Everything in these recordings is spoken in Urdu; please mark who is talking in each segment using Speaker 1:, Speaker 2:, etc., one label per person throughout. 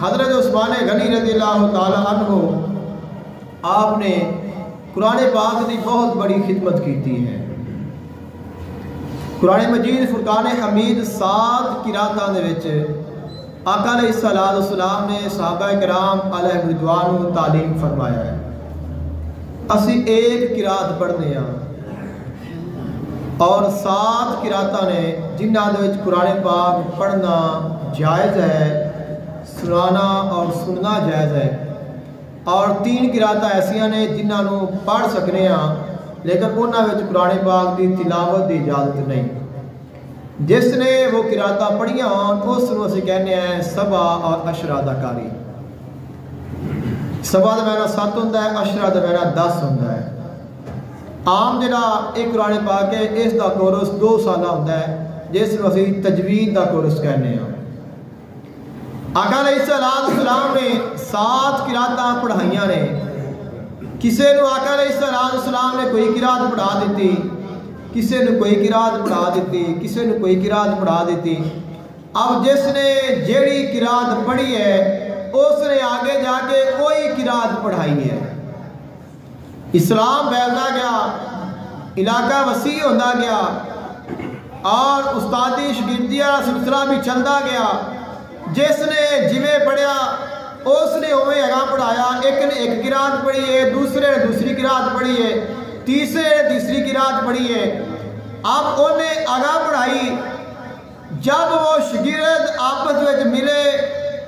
Speaker 1: حضرت عثمان غنی رضی اللہ تعالیٰ عنہ آپ نے قرآن پاک کی بہت بڑی خدمت کی ہے۔ قرآن مجید فرقان حمید 7 قراتاں دے وچ آقا علیہ الصلوۃ والسلام نے صحابہ کرام علیہ رضوان تعلیم فرمایا ہے۔ اسی ایک قرات پڑھنے ہاں اور 7 قراتاں نے جنہاں دے وچ قرآن پاک پڑھنا جائز ہے، سنانا اور سننا جائز ہے، اور 3 قراتاں ایسیاں نے جنہاں نو پڑھ سکنے ہاں لیکن انہاں وچ قرآن پاک دی تلاوت دی اجازت نہیں۔ جس نے وہ قراتاں پڑھیاں اس نو اسی کہنے ہیں سبا اور اشرا دا قاری۔ سبا دا معنی 7 ہوندا ہے، اشرا دا معنی 10 ہوندا ہے۔ عام جڑا ایک قرآن پاک ہے اس دا کورس 2 سالہ ہوندا ہے جس نو اسی تجوید دا کورس کہنے ہیں۔ آقا علیہ السلام نے 7 قراتاں پڑھائیاں نے، کسے نو آقا علیہ السلام نے کوئی قرات پڑھا دیتی، کسے نے کوئی قرات پڑھا دیتی، کسے نے کوئی قرات پڑھا دیتی۔ اب جس نے جیڑی قرات پڑھی ہے اس نے آگے جا کے کوئی قرات پڑھائی ہے۔ اسلام پھیلتا گیا، علاقہ وسیع ہوتا گیا اور استادی شاگردی والا سلسلہ بھی چلتا گیا۔ جس نے جویں پڑھیا اس نے اویں اگاں پڑھایا، ایک نے ایک قرات پڑھی ہے، دوسرے نے دوسری قرات پڑھی ہے، تیسرے نے تیسری قرات پڑھی ہے۔ اب انہیں آگاہ پڑھائی، جب وہ شاگرد آپس میں ملے،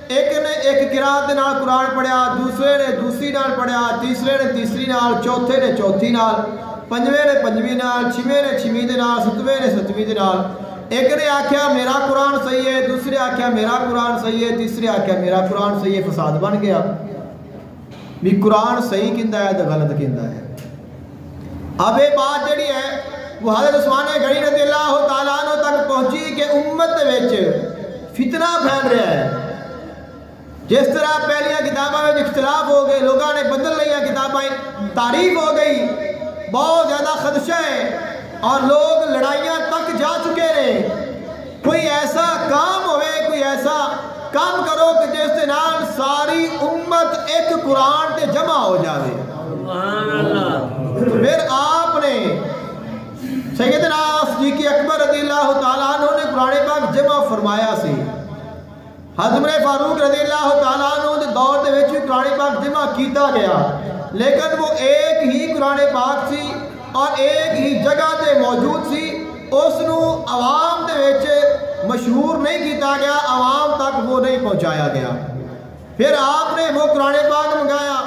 Speaker 1: ایک نے ایک قرات نال قرآن پڑھیا، دوسرے نے دوسری نال پڑھیا، تیسرے نے تیسری نال، چوتھے نے چوتھی نال، پنجویں نے پنجویں نال، چھویں نے چھویں دے نال، ستویں نے ستویں دے نال۔ ایک نے آکھیا میرا قرآن صحیح ہے، دوسرے آکھیا میرا قرآن صحیح ہے، تیسرے آکھیا میرا قرآن صحیح ہے۔ فساد بن گیا بھی قرآن صحیح کیندا ہے تو غلط کیندا ہے۔ اب یہ بات جڑی ہے وہ حضرت عثمان غنی رضی اللہ تعالیٰ عنہ تک پہنچی کہ امت وچ فتنہ پھیل رہا ہے۔ جس طرح پہلیاں کتاباں میں اختلاف ہو گئے، لوگوں نے بدل لیا کتابیں، تعریف ہو گئی، بہت زیادہ خدشہ ہے اور لوگ لڑائیاں تک جا چکے ہیں۔ کوئی ایسا کام ہوئے، کوئی ایسا کام کرو کہ جس کے نال ساری امت ایک قرآن تے جمع ہو جاوے۔ تو پھر آپ نے سیدنا صدیق اکبر رضی اللہ تعالیٰ عنہ نے قرآن پاک جمع فرمایا سی۔ حضرت فاروق رضی اللہ تعالیٰ عنہ دے دور دے وچ قرآن پاک جمع کیتا گیا، لیکن وہ ایک ہی قرآن پاک سی اور ایک ہی جگہ تے موجود سی۔ اس نو عوام دے وچ مشہور نہیں کیتا گیا، عوام تک وہ نہیں پہنچایا گیا۔ پھر آپ نے وہ قرآن پاک منگایا،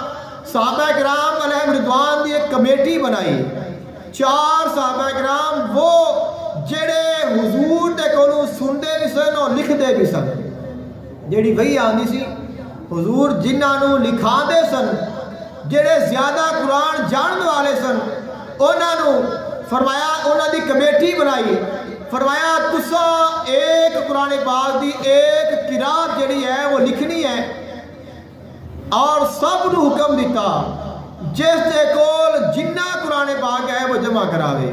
Speaker 1: صحابہ کرام علیہ رضوان دی ایک کمیٹی بنائی، 4 صحابہ کرام وہ جڑے حضور دے کولوں سنتے بھی سن اور لکھتے بھی سن۔ جڑی وحی آندی سی حضور جنہاں نو لکھاندے سن، جڑے زیادہ قرآن جاننے والے سن، انہاں نو فرمایا، انہاں دی کمیٹی بنائی، فرمایا تساں ایک قرآن پاک دی ایک قرات جڑی ہے وہ لکھنی ہے، اور سب نو حکم دیتا جس دے کول جنہ قرآن پاک ہے وہ جمع کراوے۔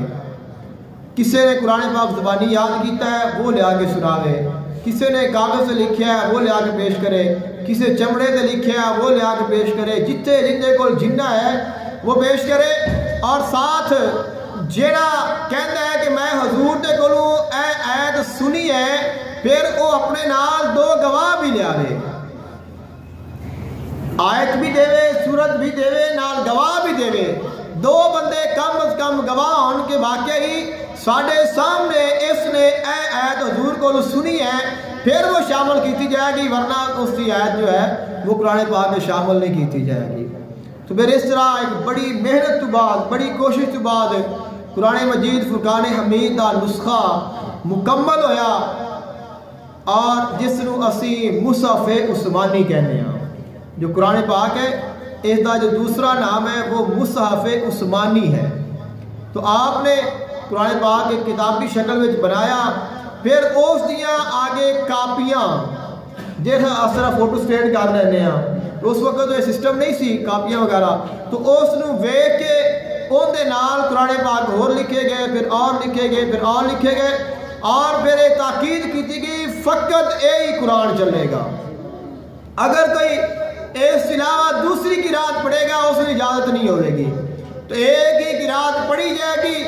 Speaker 1: کسے نے قرآن پاک زبانی یاد کیتا ہے وہ لیا کے سناوے، کسے نے کاغذ سے لکھیا ہے وہ لیا کے پیش کرے، کسے چمڑے سے لکھیا ہے وہ لیا کے پیش کرے، جتے جندے کول جنہ ہے وہ پیش کرے، اور ساتھ جیڑا کہندا ہے کہ میں حضور دے کولوں اے ایت سنی ہے، پھر وہ اپنے نال 2 گواہ بھی لیا رہے، آیت بھی دے، سورت بھی دے، نال گواہ بھی دے، 2 بندے کم از کم گواہ ہون کے واقعی ساڑھے سامنے اس نے اے آیت حضور کو سنی ہے، پھر وہ شامل کیتی جائے گی، ورنہ اس کی آیت جو ہے وہ قرآن پاک میں شامل نہیں کیتی جائے گی۔ تو پھر اس طرح ایک بڑی محنت تو بعد، بڑی کوشش تو بعد قرآن مجید فرقان حمید دا نسخہ مکمل ہویا، اور جس نو اسی مصحف عثمانی کہنے ہیں۔ جو قرآن پاک ہے اس کا جو دوسرا نام ہے وہ مصحف عثمانی ہے۔ تو آپ نے قرآن پاک ایک کتابی شکل میں بنایا، پھر اس دیاں آگے کاپیاں جیسا اثر فوٹو سٹیٹ کر رہے ہیں، اس وقت تو یہ سسٹم نہیں سی کاپیاں وغیرہ، تو اس نو ویکھ کے ان دے نال قرآن پاک اور لکھے گئے، پھر اور لکھے گئے، پھر اور لکھے گئے، اور پھر یہ تاکید کی گئی فقط یہی قرآن چلے گا، اگر کوئی اس کے علاوہ دوسری قرات پڑھے گا اس میں اجازت نہیں ہوئے گی، تو ایک ہی قرات پڑھی جائے گی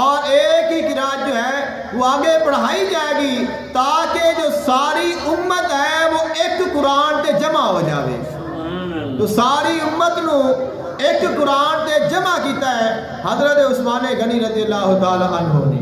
Speaker 1: اور ایک ہی قرات جو ہے وہ آگے پڑھائی جائے گی، تاکہ جو ساری امت ہے وہ ایک قرآن تے جمع ہو جاوے۔ تو ساری امت نو ایک قرآن تے جمع کیتا ہے حضرت عثمان غنی رضی اللہ تعالی عنہ نے۔